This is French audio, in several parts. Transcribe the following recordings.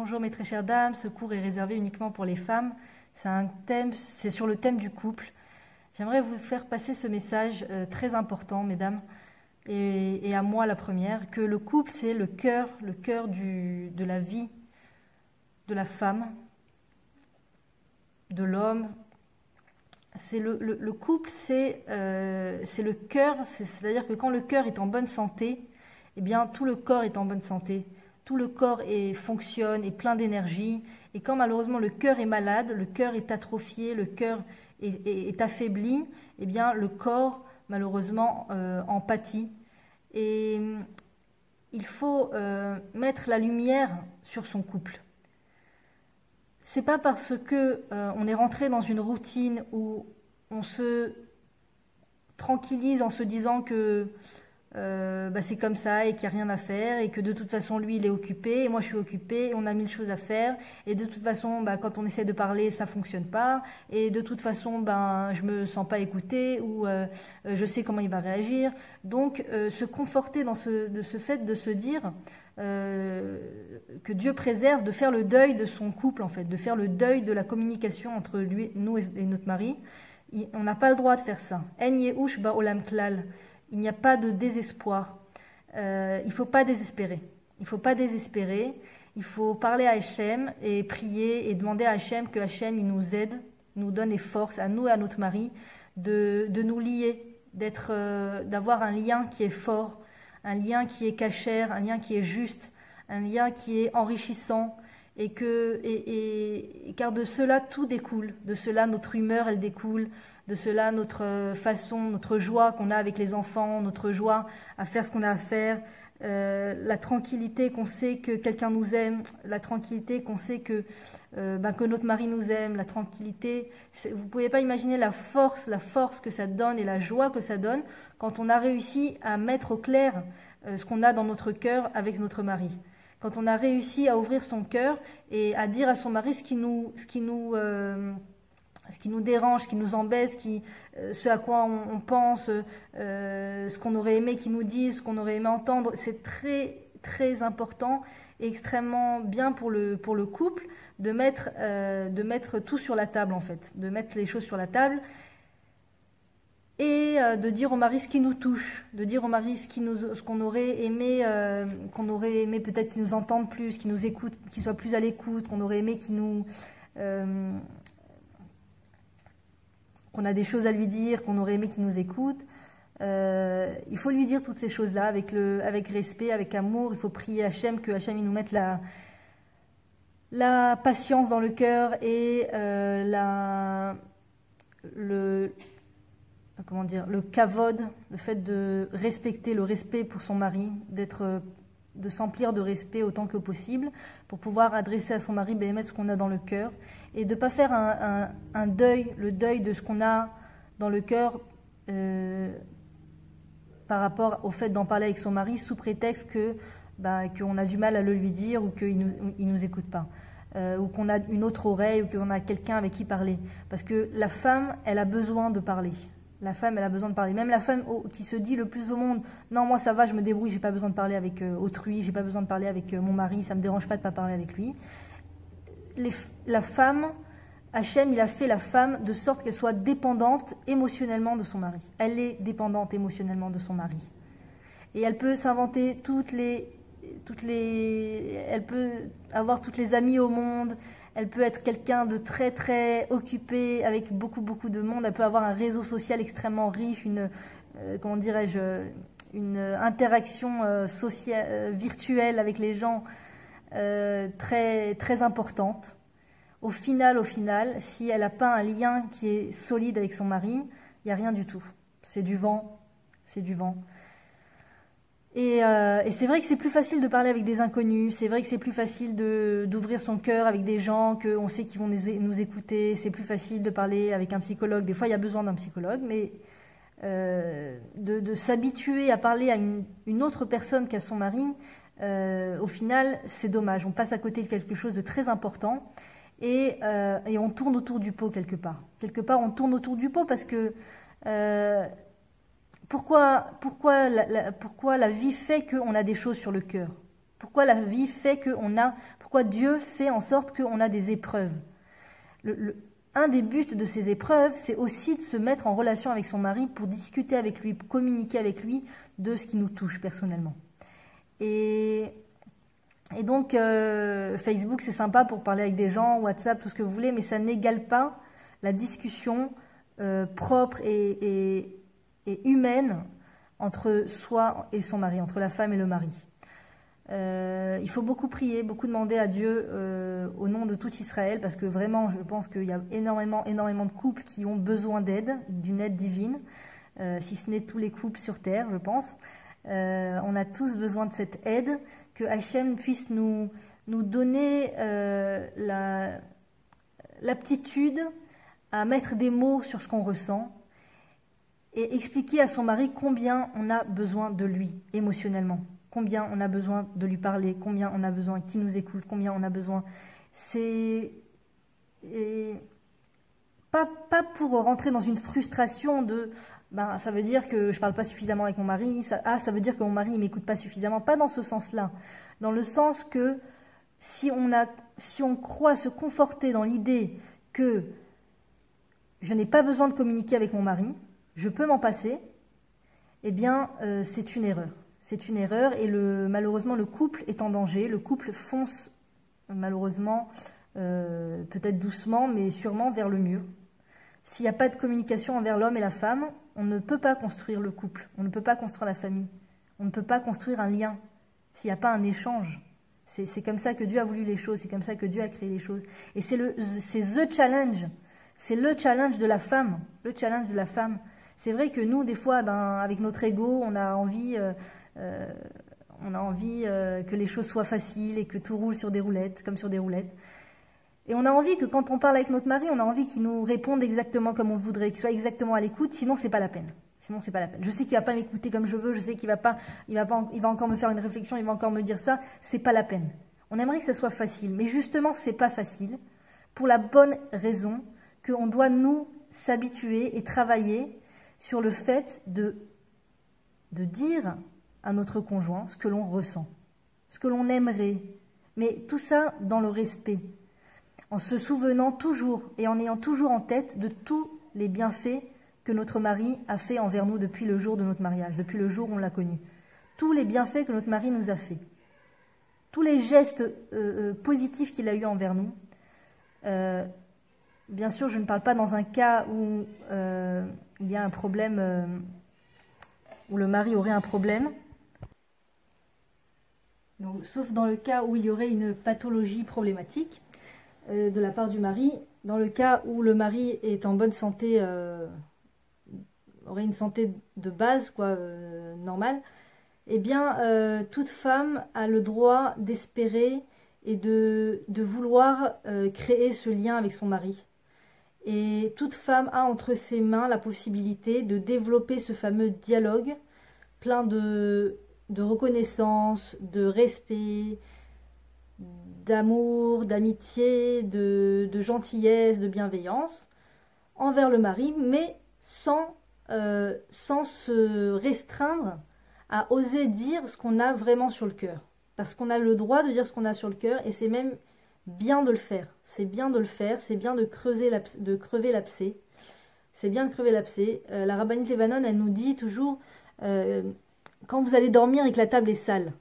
Bonjour mes très chères dames, ce cours est réservé uniquement pour les femmes. C'est sur le thème du couple. J'aimerais vous faire passer ce message très important, mesdames, et à moi la première, que le couple c'est le cœur de la vie de la femme, de l'homme. C'est le couple, c'est le cœur, c'est-à-dire que quand le cœur est en bonne santé, eh bien tout le corps est en bonne santé. Tout le corps fonctionne, est plein d'énergie. Et quand malheureusement le cœur est malade, le cœur est atrophié, le cœur est affaibli, eh bien le corps malheureusement en pâtit. Et il faut mettre la lumière sur son couple. C'est pas parce que on est rentré dans une routine où on se tranquillise en se disant que c'est comme ça et qu'il n'y a rien à faire et que de toute façon lui il est occupé et moi je suis occupée et on a 1000 choses à faire et de toute façon quand on essaie de parler ça fonctionne pas et de toute façon je me sens pas écoutée ou je sais comment il va réagir. Donc se conforter dans ce fait de se dire que Dieu préserve, de faire le deuil de son couple en fait, de faire le deuil de la communication entre nous et notre mari. On n'a pas le droit de faire ça. En yehush ba'olam klal. Il n'y a pas de désespoir. Il ne faut pas désespérer. Il ne faut pas désespérer. Il faut parler à Hachem et prier et demander à Hachem que Hachem il nous aide, nous donne les forces, à nous et à notre mari, de nous lier, d'avoir un lien qui est fort, un lien qui est cachère, un lien qui est juste, un lien qui est enrichissant. Car de cela tout découle. De cela notre humeur elle découle. De cela notre façon, notre joie qu'on a avec les enfants, notre joie à faire ce qu'on a à faire, la tranquillité qu'on sait que quelqu'un nous aime, la tranquillité qu'on sait que notre mari nous aime, la tranquillité. Vous ne pouvez pas imaginer la force que ça donne et la joie que ça donne quand on a réussi à mettre au clair ce qu'on a dans notre cœur avec notre mari. Quand on a réussi à ouvrir son cœur et à dire à son mari ce qui nous dérange, ce qui nous embête, ce à quoi on pense, ce qu'on aurait aimé qu'ils nous disent, ce qu'on aurait aimé entendre. C'est très, très important et extrêmement bien pour le couple de mettre tout sur la table en fait, de mettre les choses sur la table et de dire au mari ce qui nous touche, de dire au mari ce qu'on aurait aimé peut-être qu'il nous entende plus, qu'il nous écoute, qu'il soit plus à l'écoute, qu'on aurait aimé qu'on a des choses à lui dire, qu'on aurait aimé qu'il nous écoute. Il faut lui dire toutes ces choses-là avec respect, avec amour. Il faut prier Hachem, que Hachem il nous mette la patience dans le cœur et le kavod, le fait de respecter le respect pour son mari, de s'emplir de respect autant que possible pour pouvoir adresser à son mari ce qu'on a dans le cœur et de ne pas faire un deuil, le deuil de ce qu'on a dans le cœur par rapport au fait d'en parler avec son mari sous prétexte qu'on a du mal à le lui dire ou qu'il nous écoute pas ou qu'on a une autre oreille ou qu'on a quelqu'un avec qui parler, parce que la femme elle a besoin de parler. La femme, elle a besoin de parler. Même la femme qui se dit le plus au monde, non, moi ça va, je me débrouille, j'ai pas besoin de parler avec autrui, j'ai pas besoin de parler avec mon mari, ça me dérange pas de pas parler avec lui. La femme, Hachem, il a fait la femme de sorte qu'elle soit dépendante émotionnellement de son mari. Elle est dépendante émotionnellement de son mari. Et elle peut s'inventer elle peut avoir toutes les amies au monde. Elle peut être quelqu'un de très très occupé avec beaucoup de monde. Elle peut avoir un réseau social extrêmement riche, une interaction sociale virtuelle avec les gens très très importante. Au final, si elle n'a pas un lien qui est solide avec son mari, il n'y a rien du tout. C'est du vent, c'est du vent. Et c'est vrai que c'est plus facile de parler avec des inconnus, c'est vrai que c'est plus facile d'ouvrir son cœur avec des gens qu'on sait qu'ils vont nous écouter, c'est plus facile de parler avec un psychologue, des fois il y a besoin d'un psychologue, mais de s'habituer à parler à une autre personne qu'à son mari, au final c'est dommage, on passe à côté de quelque chose de très important et on tourne autour du pot quelque part. Quelque part on tourne autour du pot parce que... Pourquoi la vie fait qu'on a des choses sur le cœur? Pourquoi la vie fait pourquoi pourquoi Dieu fait en sorte qu'on a des épreuves. Un des buts de ces épreuves, c'est aussi de se mettre en relation avec son mari pour discuter avec lui, pour communiquer avec lui de ce qui nous touche personnellement. Et donc, Facebook, c'est sympa pour parler avec des gens, WhatsApp, tout ce que vous voulez, mais ça n'égale pas la discussion propre et humaine entre soi et son mari, entre la femme et le mari. Il faut beaucoup prier, beaucoup demander à Dieu au nom de tout Israël, parce que vraiment, je pense qu'il y a énormément de couples qui ont besoin d'aide, d'une aide divine, si ce n'est tous les couples sur terre, je pense. On a tous besoin de cette aide, que Hachem puisse nous donner l'aptitude à mettre des mots sur ce qu'on ressent et expliquer à son mari combien on a besoin de lui émotionnellement. Combien on a besoin de lui parler, combien on a besoin qu'il nous écoute, combien on a besoin. C'est pas pour rentrer dans une frustration de ça veut dire que je parle pas suffisamment avec mon mari, ça veut dire que mon mari ne m'écoute pas suffisamment. Pas dans ce sens-là. Dans le sens que si on croit se conforter dans l'idée que je n'ai pas besoin de communiquer avec mon mari, je peux m'en passer, eh bien c'est une erreur. C'est une erreur et malheureusement le couple est en danger. Le couple fonce malheureusement, peut-être doucement, mais sûrement vers le mur. S'il n'y a pas de communication envers l'homme et la femme, on ne peut pas construire le couple, on ne peut pas construire la famille, on ne peut pas construire un lien s'il n'y a pas un échange. C'est comme ça que Dieu a voulu les choses, c'est comme ça que Dieu a créé les choses. Et c'est the challenge, c'est le challenge de la femme, le challenge de la femme. C'est vrai que nous, des fois, avec notre ego, on a envie que les choses soient faciles et que tout roule sur des roulettes, comme sur des roulettes. Et on a envie que quand on parle avec notre mari, on a envie qu'il nous réponde exactement comme on voudrait, qu'il soit exactement à l'écoute, sinon c'est pas la peine. Sinon c'est pas la peine. Je sais qu'il va pas m'écouter comme je veux, je sais qu'il va encore me faire une réflexion, il va encore me dire ça, c'est pas la peine. On aimerait que ça soit facile, mais justement c'est pas facile, pour la bonne raison qu'on doit nous s'habituer et travailler sur le fait de dire à notre conjoint ce que l'on ressent, ce que l'on aimerait, mais tout ça dans le respect, en se souvenant toujours et en ayant toujours en tête de tous les bienfaits que notre mari a fait envers nous depuis le jour de notre mariage, depuis le jour où on l'a connu. Tous les bienfaits que notre mari nous a fait, tous les gestes positifs qu'il a eu envers nous. Bien sûr, je ne parle pas dans un cas où il y a un problème, où le mari aurait un problème. Donc, sauf dans le cas où il y aurait une pathologie problématique de la part du mari. Dans le cas où le mari est en bonne santé, aurait une santé de base, quoi, normale, eh bien, toute femme a le droit d'espérer et de vouloir créer ce lien avec son mari. Et toute femme a entre ses mains la possibilité de développer ce fameux dialogue plein de reconnaissance, de respect, d'amour, d'amitié, de gentillesse, de bienveillance envers le mari, mais sans se restreindre à oser dire ce qu'on a vraiment sur le cœur. Parce qu'on a le droit de dire ce qu'on a sur le cœur et c'est même bien de le faire. C'est bien de le faire, c'est bien de crever l'abcès. C'est bien de crever l'abcès. La rabbinite Levanon, elle nous dit toujours, quand vous allez dormir et que la table est sale,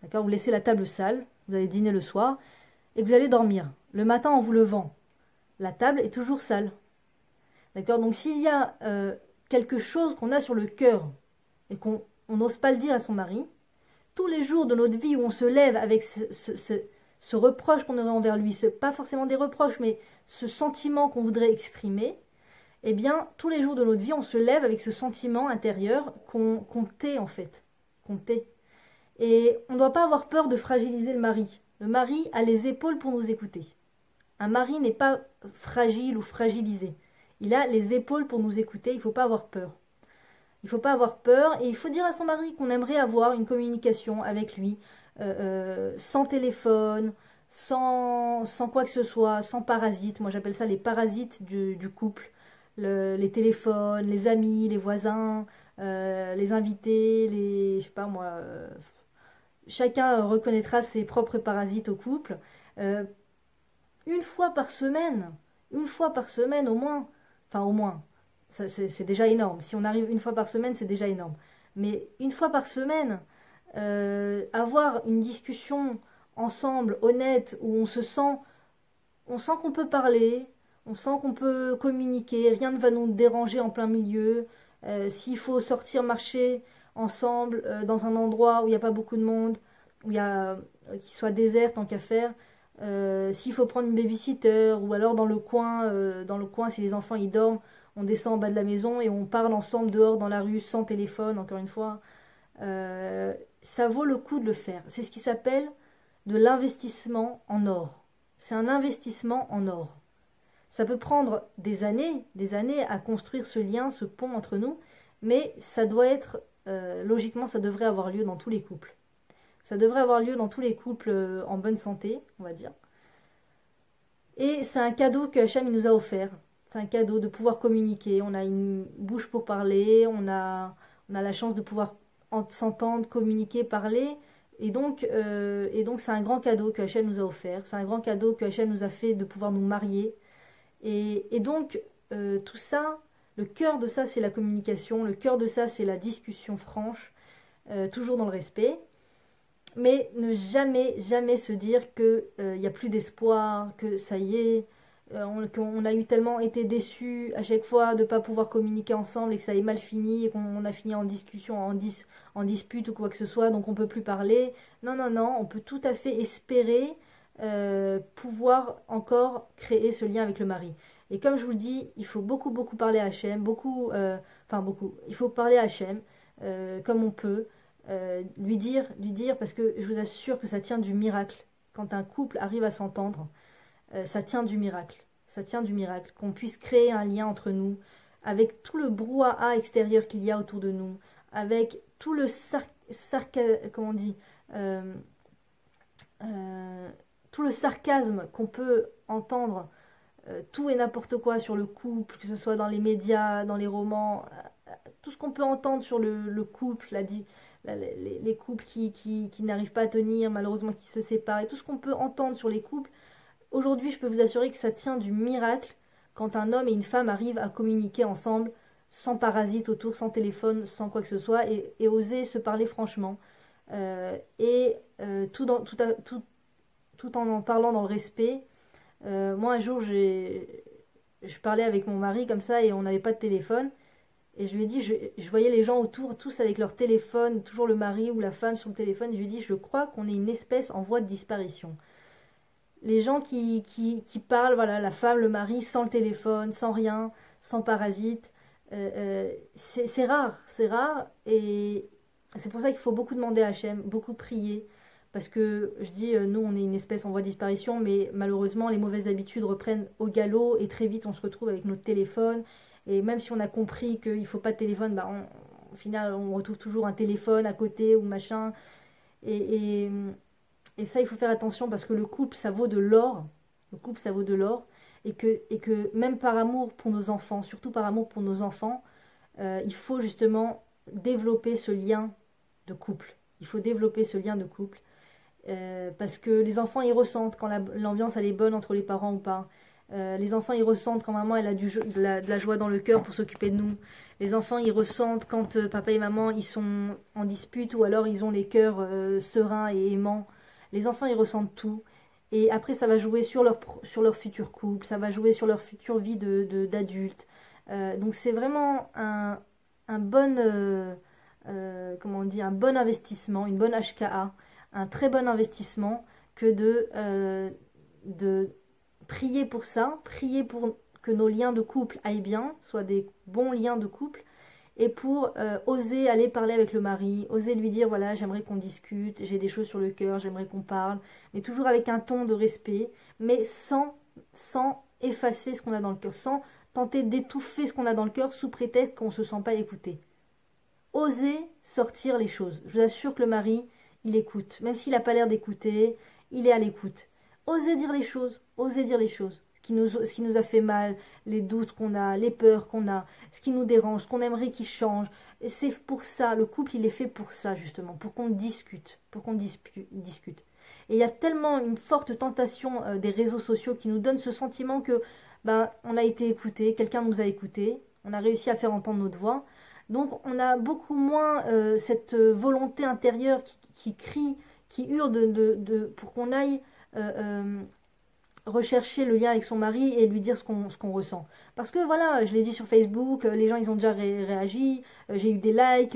d'accord, vous laissez la table sale, vous allez dîner le soir, et vous allez dormir. Le matin, en vous levant, la table est toujours sale. D'accord, donc s'il y a quelque chose qu'on a sur le cœur et qu'on n'ose pas le dire à son mari, tous les jours de notre vie où on se lève avec ce reproche qu'on aurait envers lui, pas forcément des reproches, mais ce sentiment qu'on voudrait exprimer, eh bien, tous les jours de notre vie, on se lève avec ce sentiment intérieur qu'on tait en fait, qu'on tait. Et on ne doit pas avoir peur de fragiliser le mari. Le mari a les épaules pour nous écouter. Un mari n'est pas fragile ou fragilisé. Il a les épaules pour nous écouter, il ne faut pas avoir peur. Il ne faut pas avoir peur et il faut dire à son mari qu'on aimerait avoir une communication avec lui, sans téléphone, sans quoi que ce soit, sans parasites. Moi j'appelle ça les parasites du couple. Les téléphones, les amis, les voisins, les invités, je sais pas moi, chacun reconnaîtra ses propres parasites au couple. Euh, une fois par semaine au moins, enfin au moins, ça c'est déjà énorme. Si on arrive une fois par semaine, c'est déjà énorme. Mais une fois par semaine, avoir une discussion ensemble, honnête, où on sent qu'on peut parler, on sent qu'on peut communiquer, rien ne va nous déranger en plein milieu. S'il faut sortir marcher ensemble dans un endroit où il n'y a pas beaucoup de monde, où il y a qui soit désert tant qu'à faire, s'il faut prendre une babysitter ou alors dans le coin si les enfants y dorment, on descend en bas de la maison et on parle ensemble dehors dans la rue sans téléphone, encore une fois. Ça vaut le coup de le faire. C'est ce qui s'appelle de l'investissement en or. C'est un investissement en or. Ça peut prendre des années à construire ce lien, ce pont entre nous, mais ça doit être, logiquement, ça devrait avoir lieu dans tous les couples. Ça devrait avoir lieu dans tous les couples en bonne santé, on va dire. Et c'est un cadeau que Hachem nous a offert. C'est un cadeau de pouvoir communiquer. On a une bouche pour parler, on a la chance de pouvoir s'entendre, communiquer, parler. Et donc c'est un grand cadeau que Hachem nous a offert. C'est un grand cadeau que Hachem nous a fait de pouvoir nous marier. Et donc, tout ça, le cœur de ça, c'est la communication. Le cœur de ça, c'est la discussion franche, toujours dans le respect. Mais ne jamais, jamais se dire qu'il n'y a plus d'espoir, que ça y est, qu'on a eu tellement été déçus à chaque fois de ne pas pouvoir communiquer ensemble et que ça est mal fini et qu'on a fini en discussion, en dispute ou quoi que ce soit, donc on ne peut plus parler. Non, non, non, on peut tout à fait espérer pouvoir encore créer ce lien avec le mari. Et comme je vous le dis, il faut beaucoup, beaucoup parler à Hachem, beaucoup, il faut parler à Hachem comme on peut. Lui dire, parce que je vous assure que ça tient du miracle. Quand un couple arrive à s'entendre, ça tient du miracle. Ça tient du miracle. Qu'on puisse créer un lien entre nous, avec tout le brouhaha extérieur qu'il y a autour de nous, avec tout le comment on dit, euh, tout le sarcasme qu'on peut entendre, tout et n'importe quoi sur le couple, que ce soit dans les médias, dans les romans, tout ce qu'on peut entendre sur le couple, les couples qui n'arrivent pas à tenir, malheureusement qui se séparent, et tout ce qu'on peut entendre sur les couples, aujourd'hui je peux vous assurer que ça tient du miracle quand un homme et une femme arrivent à communiquer ensemble, sans parasite autour, sans téléphone, sans quoi que ce soit, et oser se parler franchement. Tout en parlant dans le respect. Moi un jour je parlais avec mon mari comme ça et on n'avait pas de téléphone. Et je lui ai dit, je voyais les gens autour, tous avec leur téléphone, toujours le mari ou la femme sur le téléphone. Je lui ai dit, je crois qu'on est une espèce en voie de disparition. Les gens qui parlent, voilà, la femme, le mari, sans le téléphone, sans rien, sans parasite, c'est rare, c'est rare. Et c'est pour ça qu'il faut beaucoup demander à Hachem, beaucoup prier. Parce que je dis, nous, on est une espèce en voie de disparition, mais malheureusement, les mauvaises habitudes reprennent au galop et très vite, on se retrouve avec notre téléphone. Et même si on a compris qu'il ne faut pas de téléphone, bah au final, on retrouve toujours un téléphone à côté ou machin. Et, et, et ça, il faut faire attention parce que le couple, ça vaut de l'or. Le couple, ça vaut de l'or. Et que même par amour pour nos enfants, surtout par amour pour nos enfants, il faut justement développer ce lien de couple. Il faut développer ce lien de couple. Parce que les enfants, ils ressentent quand l'ambiance, elle est bonne entre les parents ou pas. Les enfants, ils ressentent quand maman, elle a de la joie dans le cœur pour s'occuper de nous. Les enfants, ils ressentent quand papa et maman, ils sont en dispute ou alors ils ont les cœurs sereins et aimants. Les enfants, ils ressentent tout. Et après, ça va jouer sur leur futur couple, ça va jouer sur leur future vie d'adulte. Donc c'est vraiment un bon, comment on dit, un bon investissement, une bonne HKA, un très bon investissement que de prier pour ça, prier pour que nos liens de couple aillent bien, soient des bons liens de couple, et pour oser aller parler avec le mari, oser lui dire voilà, j'aimerais qu'on discute, j'ai des choses sur le cœur, j'aimerais qu'on parle, mais toujours avec un ton de respect, mais sans effacer ce qu'on a dans le cœur, sans tenter d'étouffer ce qu'on a dans le cœur sous prétexte qu'on ne se sent pas écouté. Oser sortir les choses. Je vous assure que le mari, il écoute. Même s'il n'a pas l'air d'écouter, il est à l'écoute. Osez dire les choses. Osez dire les choses. ce qui nous a fait mal, les doutes qu'on a, les peurs qu'on a, ce qui nous dérange, ce qu'on aimerait qu'il change. Et c'est pour ça, le couple, il est fait pour ça, justement, pour qu'on discute, discute. Et il y a tellement une forte tentation des réseaux sociaux qui nous donne ce sentiment que ben, on a été écouté, quelqu'un nous a écouté, on a réussi à faire entendre notre voix. Donc on a beaucoup moins cette volonté intérieure qui crie, qui hurle pour qu'on aille rechercher le lien avec son mari et lui dire ce qu'on ressent. Parce que voilà, je l'ai dit sur Facebook, les gens ils ont déjà réagi, j'ai eu des likes,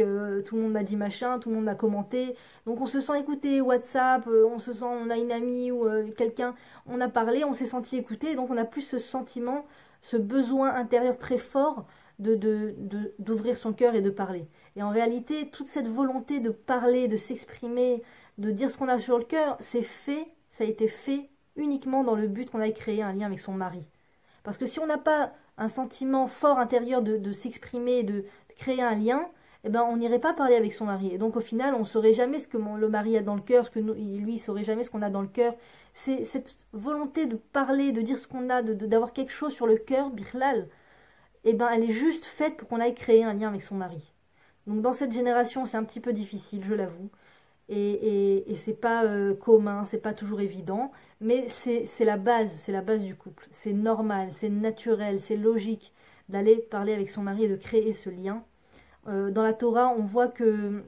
tout le monde m'a dit machin, tout le monde m'a commenté. Donc on se sent écouté, WhatsApp, on se sent, on a une amie ou quelqu'un, on a parlé, on s'est senti écouté, donc on a plus ce sentiment, ce besoin intérieur très fort d'ouvrir son cœur et de parler. Et en réalité, toute cette volonté de parler, de s'exprimer, de dire ce qu'on a sur le cœur, c'est fait, ça a été fait uniquement dans le but qu'on aille créer un lien avec son mari. Parce que si on n'a pas un sentiment fort intérieur de s'exprimer, de créer un lien, eh ben, on n'irait pas parler avec son mari. Et donc au final, on ne saurait jamais ce que le mari a dans le cœur, ce que lui, il ne saurait jamais ce qu'on a dans le cœur. C'est cette volonté de parler, de dire ce qu'on a, d'avoir quelque chose sur le cœur, birlal, eh ben, elle est juste faite pour qu'on aille créer un lien avec son mari. Donc dans cette génération, c'est un petit peu difficile, je l'avoue. Et c'est pas commun, c'est pas toujours évident, mais c'est la base du couple. C'est normal, c'est naturel, c'est logique d'aller parler avec son mari et de créer ce lien. Dans la Torah, on voit que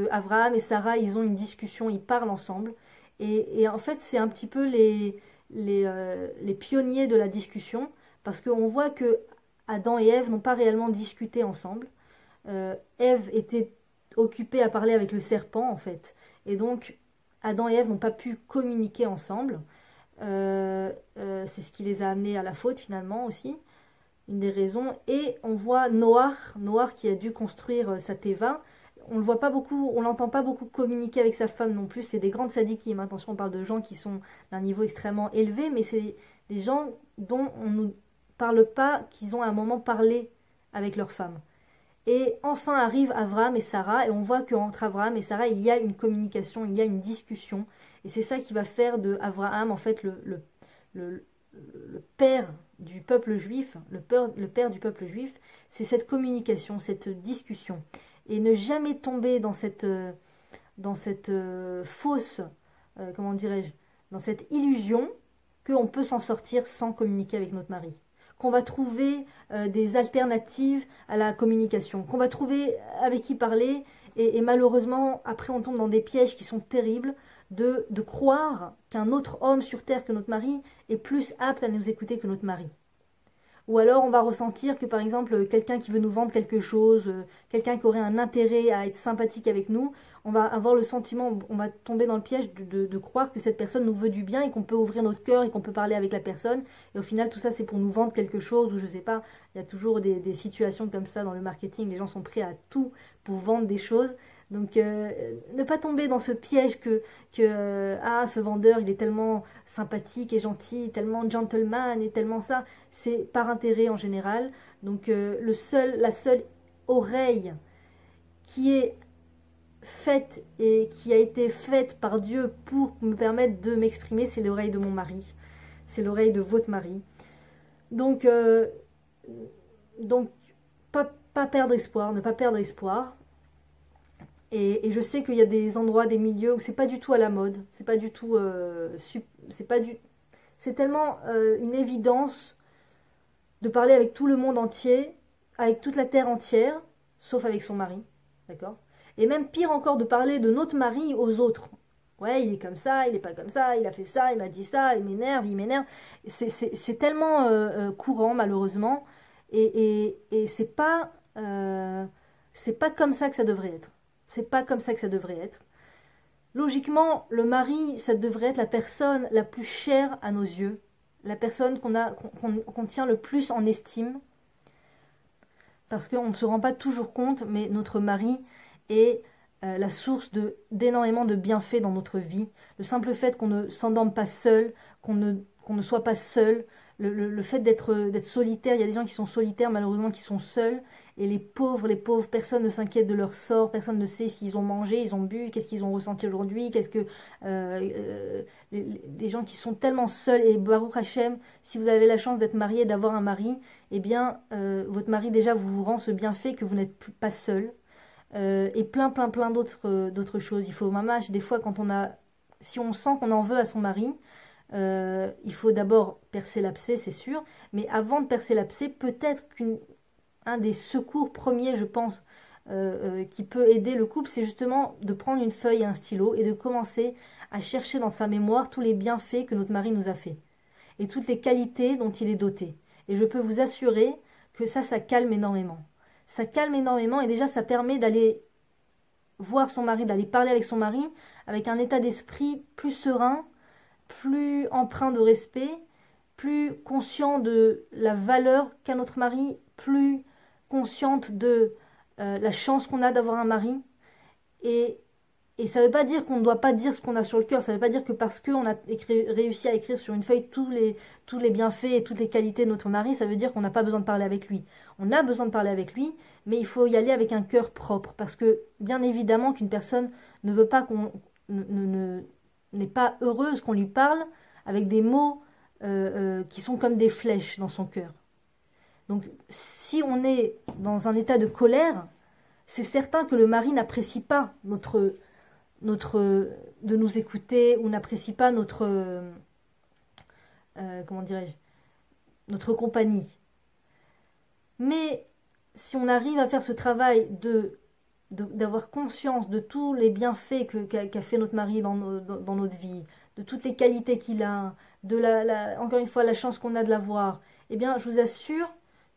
Abraham et Sarah, ils ont une discussion, ils parlent ensemble. Et en fait, c'est un petit peu les pionniers de la discussion, parce qu'on voit que Adam et Ève n'ont pas réellement discuté ensemble. Ève était occupée à parler avec le serpent en fait, et donc Adam et Ève n'ont pas pu communiquer ensemble. C'est ce qui les a amenés à la faute finalement aussi, une des raisons. Et on voit Noach qui a dû construire sa teva. On le voit pas beaucoup, on l'entend pas beaucoup communiquer avec sa femme non plus. C'est des grandes sadikim. Attention, on parle de gens qui sont d'un niveau extrêmement élevé, mais c'est des gens dont on ne parle pas qu'ils ont à un moment parlé avec leur femme. Et enfin arrivent Abraham et Sarah, et on voit qu'entre Abraham et Sarah, il y a une communication, il y a une discussion. Et c'est ça qui va faire de Abraham, en fait, le père du peuple juif, le père du peuple juif, c'est cette communication, cette discussion. Et ne jamais tomber dans cette fausse, comment dirais-je, dans cette illusion qu'on peut s'en sortir sans communiquer avec notre mari. Qu'on va trouver des alternatives à la communication, qu'on va trouver avec qui parler, et malheureusement, après on tombe dans des pièges qui sont terribles, de croire qu'un autre homme sur terre que notre mari est plus apte à nous écouter que notre mari. Ou alors on va ressentir que par exemple quelqu'un qui veut nous vendre quelque chose, quelqu'un qui aurait un intérêt à être sympathique avec nous, on va avoir le sentiment, on va tomber dans le piège de croire que cette personne nous veut du bien et qu'on peut ouvrir notre cœur et qu'on peut parler avec la personne. Et au final tout ça c'est pour nous vendre quelque chose, ou je sais pas, il y a toujours des situations comme ça dans le marketing, les gens sont prêts à tout pour vendre des choses. Donc ne pas tomber dans ce piège que ce vendeur il est tellement sympathique et gentil, tellement gentleman et tellement ça, c'est par intérêt en général. Donc la seule oreille qui est faite et qui a été faite par Dieu pour me permettre de m'exprimer, c'est l'oreille de mon mari, c'est l'oreille de votre mari. Donc pas perdre espoir, ne pas perdre espoir. Et je sais qu'il y a des endroits, des milieux où c'est pas du tout à la mode, c'est pas du tout, c'est tellement une évidence de parler avec tout le monde entier, avec toute la terre entière, sauf avec son mari, d'accord? Et même pire encore, de parler de notre mari aux autres. Ouais, il est comme ça, il est pas comme ça, il a fait ça, il m'a dit ça, il m'énerve. C'est tellement courant malheureusement, et c'est pas comme ça que ça devrait être. C'est pas comme ça que ça devrait être. Logiquement, le mari, ça devrait être la personne la plus chère à nos yeux, la personne qu'on tient le plus en estime, parce qu'on ne se rend pas toujours compte, mais notre mari est la source d'énormément de bienfaits dans notre vie. Le simple fait qu'on ne s'endorme pas seul, qu'on ne soit pas seul, le fait d'être solitaire, il y a des gens qui sont solitaires malheureusement qui sont seuls, et les pauvres, personne ne s'inquiète de leur sort, personne ne sait s'ils ont mangé, ils ont bu, qu'est-ce qu'ils ont ressenti aujourd'hui, qu'est-ce que les gens qui sont tellement seuls, et Baruch Hashem, si vous avez la chance d'être marié, d'avoir un mari, eh bien votre mari déjà vous rend ce bienfait que vous n'êtes pas seul. Et plein d'autres choses. Il faut mamash, des fois si on sent qu'on en veut à son mari, il faut d'abord percer l'abcès, c'est sûr, mais avant de percer l'abcès, peut-être qu'un des secours premiers, je pense, qui peut aider le couple, c'est justement de prendre une feuille et un stylo et de commencer à chercher dans sa mémoire tous les bienfaits que notre mari nous a fait et toutes les qualités dont il est doté. Et je peux vous assurer que ça calme énormément. Ça calme énormément et déjà ça permet d'aller voir son mari, d'aller parler avec son mari avec un état d'esprit plus serein, plus empreint de respect, plus conscient de la valeur qu'a notre mari, plus consciente de la chance qu'on a d'avoir un mari. Et ça ne veut pas dire qu'on ne doit pas dire ce qu'on a sur le cœur, ça ne veut pas dire que parce qu'on a réussi à écrire sur une feuille tous les bienfaits et toutes les qualités de notre mari, ça veut dire qu'on n'a pas besoin de parler avec lui. On a besoin de parler avec lui, mais il faut y aller avec un cœur propre, parce que bien évidemment qu'une personne ne veut pas n'est pas heureuse qu'on lui parle avec des mots qui sont comme des flèches dans son cœur. Donc si on est dans un état de colère, c'est certain que le mari n'apprécie pas de nous écouter ou n'apprécie pas comment dirais-je, notre compagnie. Mais si on arrive à faire ce travail d'avoir conscience de tous les bienfaits qu'a fait notre mari dans notre vie, de toutes les qualités qu'il a, encore une fois la chance qu'on a de l'avoir, eh bien je vous assure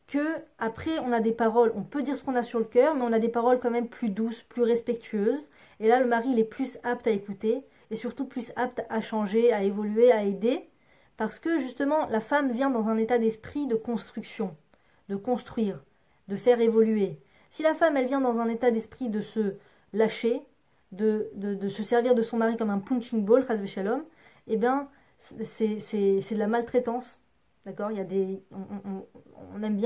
que après on a des paroles, on peut dire ce qu'on a sur le cœur, mais on a des paroles quand même plus douces, plus respectueuses. Et là, le mari, il est plus apte à écouter et surtout plus apte à changer, à évoluer, à aider. Parce que justement, la femme vient dans un état d'esprit de construction, de construire, de faire évoluer. Si la femme, elle vient dans un état d'esprit de se lâcher, de se servir de son mari comme un punching ball, chas v'shalom, eh bien, c'est de la maltraitance. D'accord, il y a on aime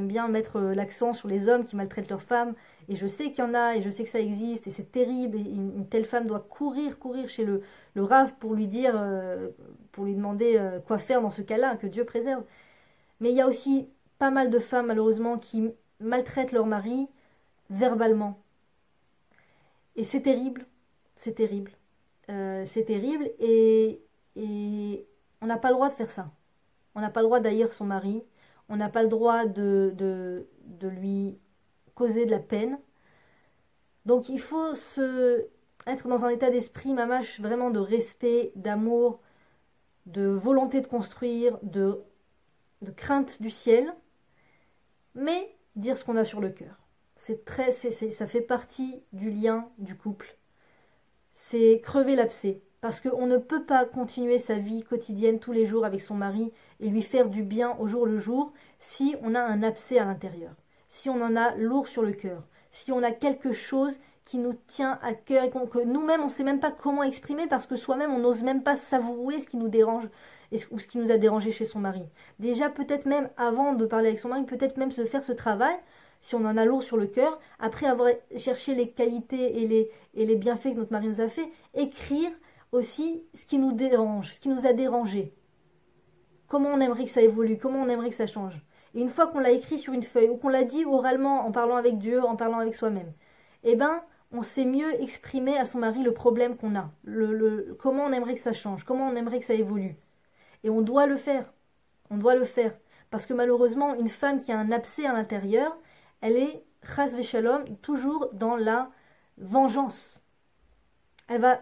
bien mettre l'accent sur les hommes qui maltraitent leurs femmes, et je sais qu'il y en a, et je sais que ça existe, et c'est terrible, et une telle femme doit courir chez le Rav pour lui dire, pour lui demander quoi faire dans ce cas-là, que Dieu préserve. Mais il y a aussi pas mal de femmes, malheureusement, qui maltraitent leur mari verbalement. Et c'est terrible, c'est terrible. C'est terrible, et on n'a pas le droit de faire ça. On n'a pas le droit d'haïr son mari, on n'a pas le droit de lui causer de la peine. Donc il faut être dans un état d'esprit, mamache, vraiment de respect, d'amour, de volonté de construire, de crainte du ciel, mais dire ce qu'on a sur le cœur. Ça fait partie du lien du couple. C'est crever l'abcès. Parce qu'on ne peut pas continuer sa vie quotidienne tous les jours avec son mari et lui faire du bien au jour le jour si on a un abcès à l'intérieur, si on en a lourd sur le cœur, si on a quelque chose qui nous tient à cœur et que nous-mêmes on ne sait même pas comment exprimer parce que soi-même on n'ose même pas savourer ce qui nous dérange ou ce qui nous a dérangé chez son mari. Déjà peut-être même avant de parler avec son mari, peut-être même se faire ce travail, si on en a lourd sur le cœur, après avoir cherché les qualités et les bienfaits que notre mari nous a fait, écrire aussi ce qui nous dérange, ce qui nous a dérangé. Comment on aimerait que ça évolue, comment on aimerait que ça change. Et une fois qu'on l'a écrit sur une feuille, ou qu'on l'a dit oralement en parlant avec Dieu, en parlant avec soi-même, eh ben, on sait mieux exprimer à son mari le problème qu'on a, comment on aimerait que ça change, comment on aimerait que ça évolue. Et on doit le faire. On doit le faire. Parce que malheureusement, une femme qui a un abcès à l'intérieur, elle est, chas v'shalom, toujours dans la vengeance. Elle va,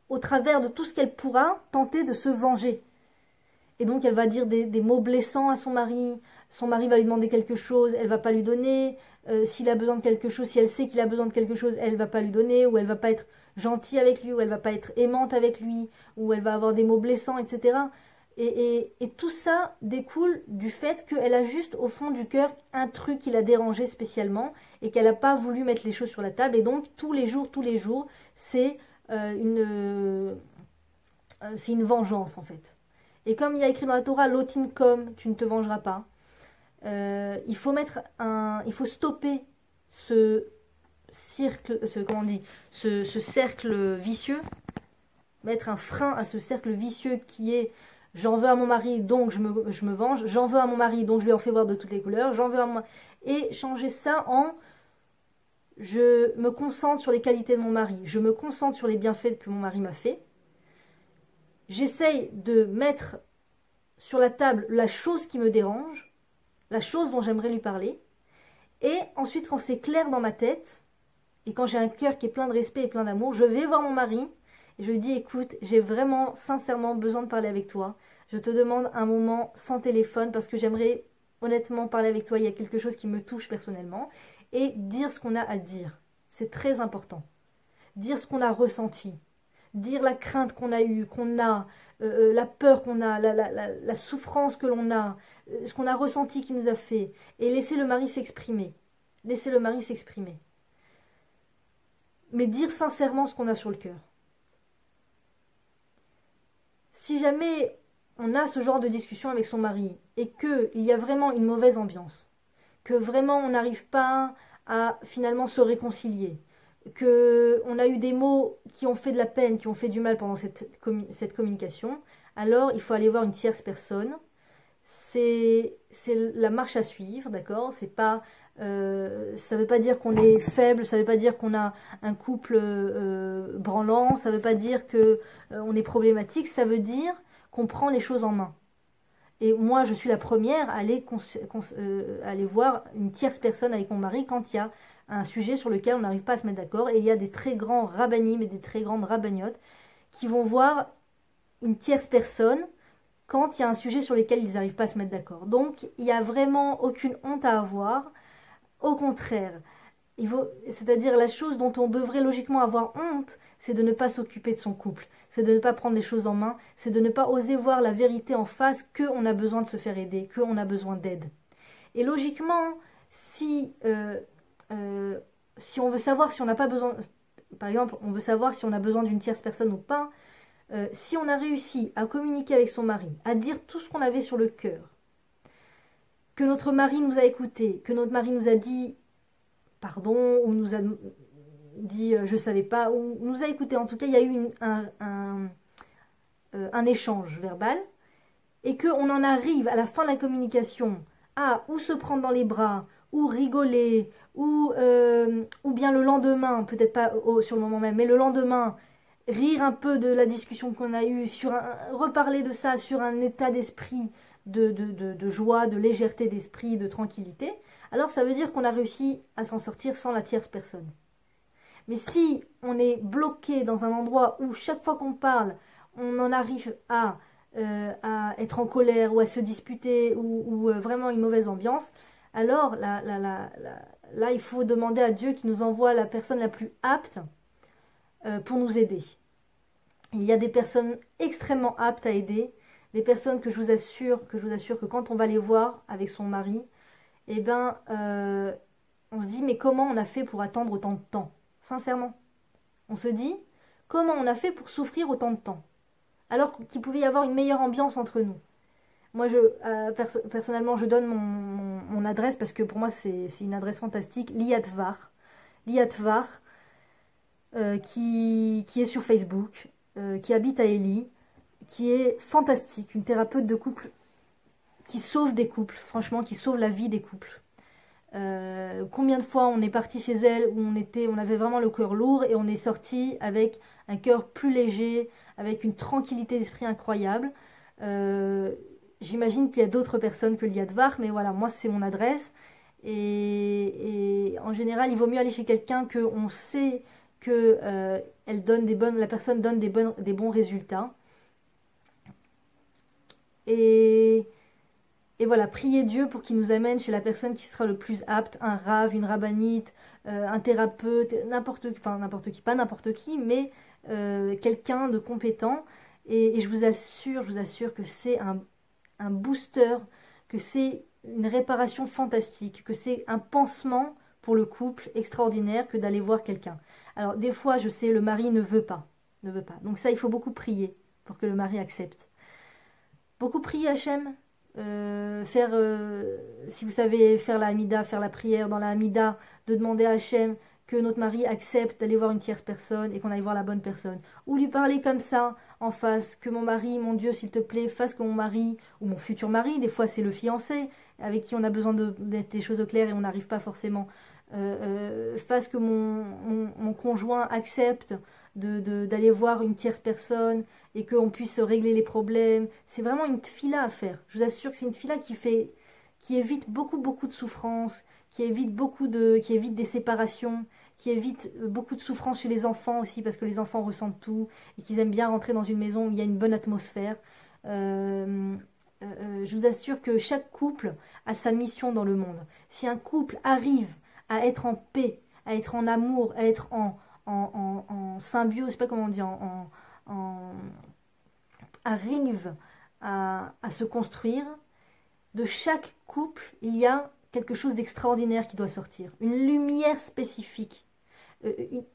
au travers de tout ce qu'elle pourra, tenter de se venger. Et donc elle va dire des mots blessants à son mari va lui demander quelque chose, elle va pas lui donner, s'il a besoin de quelque chose, si elle sait qu'il a besoin de quelque chose, elle va pas lui donner, ou elle va pas être gentille avec lui, ou elle va pas être aimante avec lui, ou elle va avoir des mots blessants, etc. Et tout ça découle du fait qu'elle a juste au fond du cœur un truc qui l'a dérangé spécialement, et qu'elle n'a pas voulu mettre les choses sur la table, et donc tous les jours, c'est une vengeance en fait. Et comme il y a écrit dans la Torah, l'otinkom, tu ne te vengeras pas, il faut stopper ce comment on dit, ce cercle vicieux, mettre un frein à ce cercle vicieux qui est j'en veux à mon mari donc je me venge, j'en veux à mon mari donc je lui en fais voir de toutes les couleurs, j'en veux à mon... Et changer ça en je me concentre sur les qualités de mon mari, je me concentre sur les bienfaits que mon mari m'a fait, j'essaye de mettre sur la table la chose qui me dérange, la chose dont j'aimerais lui parler, et ensuite quand c'est clair dans ma tête, et quand j'ai un cœur qui est plein de respect et plein d'amour, je vais voir mon mari, et je lui dis écoute, j'ai vraiment sincèrement besoin de parler avec toi, je te demande un moment sans téléphone parce que j'aimerais honnêtement parler avec toi, il y a quelque chose qui me touche personnellement, et dire ce qu'on a à dire, c'est très important, dire ce qu'on a ressenti, dire la crainte qu'on a eue, qu'on a, la peur qu'on a, la souffrance que l'on a, ce qu'on a ressenti qui nous a fait, et laisser le mari s'exprimer. Laisser le mari s'exprimer. Mais dire sincèrement ce qu'on a sur le cœur. Si jamais on a ce genre de discussion avec son mari, et qu'il y a vraiment une mauvaise ambiance, que vraiment on n'arrive pas à finalement se réconcilier, qu'on a eu des mots qui ont fait de la peine, qui ont fait du mal pendant cette communication, alors il faut aller voir une tierce personne. C'est la marche à suivre, d'accord? C'est pas, ça ne veut pas dire qu'on est faible, ça ne veut pas dire qu'on a un couple branlant, ça ne veut pas dire que on est problématique, ça veut dire qu'on prend les choses en main. Et moi, je suis la première à aller voir une tierce personne avec mon mari quand il y a un sujet sur lequel on n'arrive pas à se mettre d'accord. Et il y a des très grands rabbinim et des très grandes rabbiniotes qui vont voir une tierce personne quand il y a un sujet sur lequel ils n'arrivent pas à se mettre d'accord. Donc, il n'y a vraiment aucune honte à avoir. Au contraire, c'est-à-dire la chose dont on devrait logiquement avoir honte, c'est de ne pas s'occuper de son couple, c'est de ne pas prendre les choses en main, c'est de ne pas oser voir la vérité en face, qu'on a besoin de se faire aider, qu'on a besoin d'aide. Et logiquement, si on veut savoir si on n'a pas besoin, par exemple, on veut savoir si on a besoin d'une tierce personne ou pas, si on a réussi à communiquer avec son mari, à dire tout ce qu'on avait sur le cœur, que notre mari nous a écoutés, que notre mari nous a dit pardon, ou nous a dit je savais pas, ou nous a écouté, en tout cas il y a eu un échange verbal, et qu'on en arrive à la fin de la communication à ou se prendre dans les bras, ou rigoler, ou bien le lendemain, peut-être pas sur le moment même, mais le lendemain, rire un peu de la discussion qu'on a eue, reparler de ça sur un état d'esprit de joie, de légèreté d'esprit, de tranquillité, alors ça veut dire qu'on a réussi à s'en sortir sans la tierce personne. Mais si on est bloqué dans un endroit où chaque fois qu'on parle, on en arrive à être en colère ou à se disputer ou vraiment une mauvaise ambiance, alors là, il faut demander à Dieu qu'il nous envoie la personne la plus apte pour nous aider. Il y a des personnes extrêmement aptes à aider, des personnes que je vous assure que quand on va les voir avec son mari, eh ben, on se dit mais comment on a fait pour attendre autant de temps? Sincèrement, on se dit comment on a fait pour souffrir autant de temps alors qu'il pouvait y avoir une meilleure ambiance entre nous. Moi, personnellement, je donne mon adresse parce que pour moi, c'est une adresse fantastique. Liatvar, qui est sur Facebook, qui habite à Ely, qui est fantastique, une thérapeute de couple qui sauve des couples, franchement, qui sauve la vie des couples. Combien de fois on est parti chez elle où on avait vraiment le cœur lourd et on est sorti avec un cœur plus léger, avec une tranquillité d'esprit incroyable. J'imagine qu'il y a d'autres personnes que Liatvar, mais voilà, moi c'est mon adresse. Et en général, il vaut mieux aller chez quelqu'un que on sait que la personne donne des bons résultats. Et voilà, priez Dieu pour qu'il nous amène chez la personne qui sera le plus apte, un rave, une rabbinite, un thérapeute, n'importe qui, pas n'importe qui, mais quelqu'un de compétent. Et je vous assure que c'est un booster, que c'est une réparation fantastique, que c'est un pansement pour le couple extraordinaire que d'aller voir quelqu'un. Alors des fois, je sais, le mari ne veut pas. Donc ça, il faut beaucoup prier pour que le mari accepte. Beaucoup prier Hachem, si vous savez faire la Hamida, faire la prière dans la Hamida, de demander à Hachem que notre mari accepte d'aller voir une tierce personne et qu'on aille voir la bonne personne. Ou lui parler comme ça, en face, que mon mari, mon Dieu, s'il te plaît, fasse que mon mari, ou mon futur mari, des fois c'est le fiancé, avec qui on a besoin de mettre les choses au clair et on n'arrive pas forcément, fasse que mon conjoint accepte d'aller voir une tierce personne et qu'on puisse régler les problèmes. C'est vraiment une tfila à faire. Je vous assure que c'est une tfila qui évite beaucoup de souffrance, qui évite des séparations, qui évite beaucoup de souffrance chez les enfants aussi, parce que les enfants ressentent tout et qu'ils aiment bien rentrer dans une maison où il y a une bonne atmosphère. Je vous assure que chaque couple a sa mission dans le monde. Si un couple arrive à être en paix, à être en amour, à être en symbiose, je sais pas comment on dit, arrive à se construire, de chaque couple, il y a quelque chose d'extraordinaire qui doit sortir, une lumière spécifique.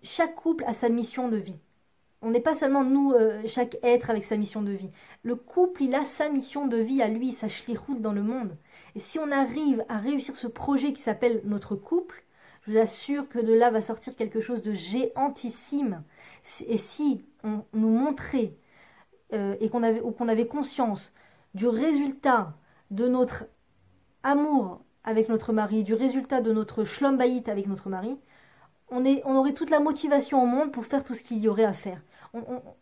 Chaque couple a sa mission de vie. On n'est pas seulement nous, chaque être avec sa mission de vie. Le couple, il a sa mission de vie à lui, sa shlichut dans le monde. Et si on arrive à réussir ce projet qui s'appelle notre couple, je vous assure que de là va sortir quelque chose de géantissime. Et si on nous montrait et qu'on avait conscience du résultat de notre amour avec notre mari, du résultat de notre shlom bayit avec notre mari, on aurait toute la motivation au monde pour faire tout ce qu'il y aurait à faire.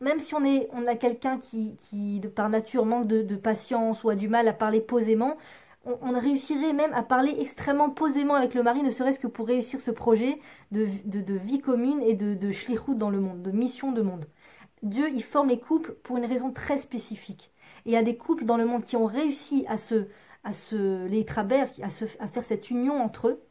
Même si on a quelqu'un qui, par nature, manque de patience ou a du mal à parler posément, on réussirait même à parler extrêmement posément avec le mari, ne serait-ce que pour réussir ce projet de vie commune et de shlichut dans le monde, de mission de monde. Dieu, il forme les couples pour une raison très spécifique. Et il y a des couples dans le monde qui ont réussi à faire cette union entre eux.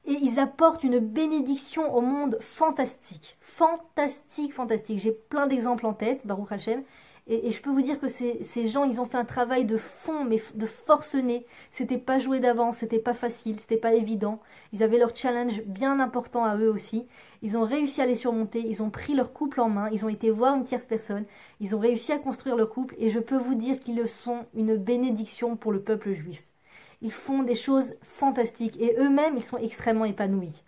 Et ils apportent une bénédiction au monde fantastique. Fantastique, fantastique. J'ai plein d'exemples en tête, Baruch Hashem. Et je peux vous dire que ces gens, ils ont fait un travail de fond, mais de forcené. C'était pas joué d'avance, c'était pas facile, c'était pas évident. Ils avaient leur challenge bien important à eux aussi. Ils ont réussi à les surmonter, ils ont pris leur couple en main, ils ont été voir une tierce personne, ils ont réussi à construire leur couple. Et je peux vous dire qu'ils sont une bénédiction pour le peuple juif. Ils font des choses fantastiques et eux-mêmes, ils sont extrêmement épanouis.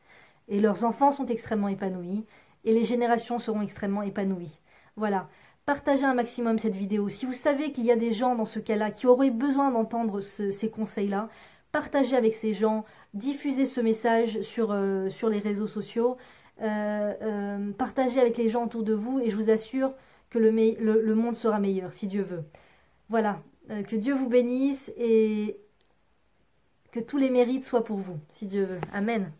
Et leurs enfants sont extrêmement épanouis et les générations seront extrêmement épanouies. Voilà. Partagez un maximum cette vidéo. Si vous savez qu'il y a des gens dans ce cas-là qui auraient besoin d'entendre ces conseils-là, partagez avec ces gens, diffusez ce message sur les réseaux sociaux, partagez avec les gens autour de vous et je vous assure que le monde sera meilleur, si Dieu veut. Voilà. Que Dieu vous bénisse et que tous les mérites soient pour vous, si Dieu veut. Amen.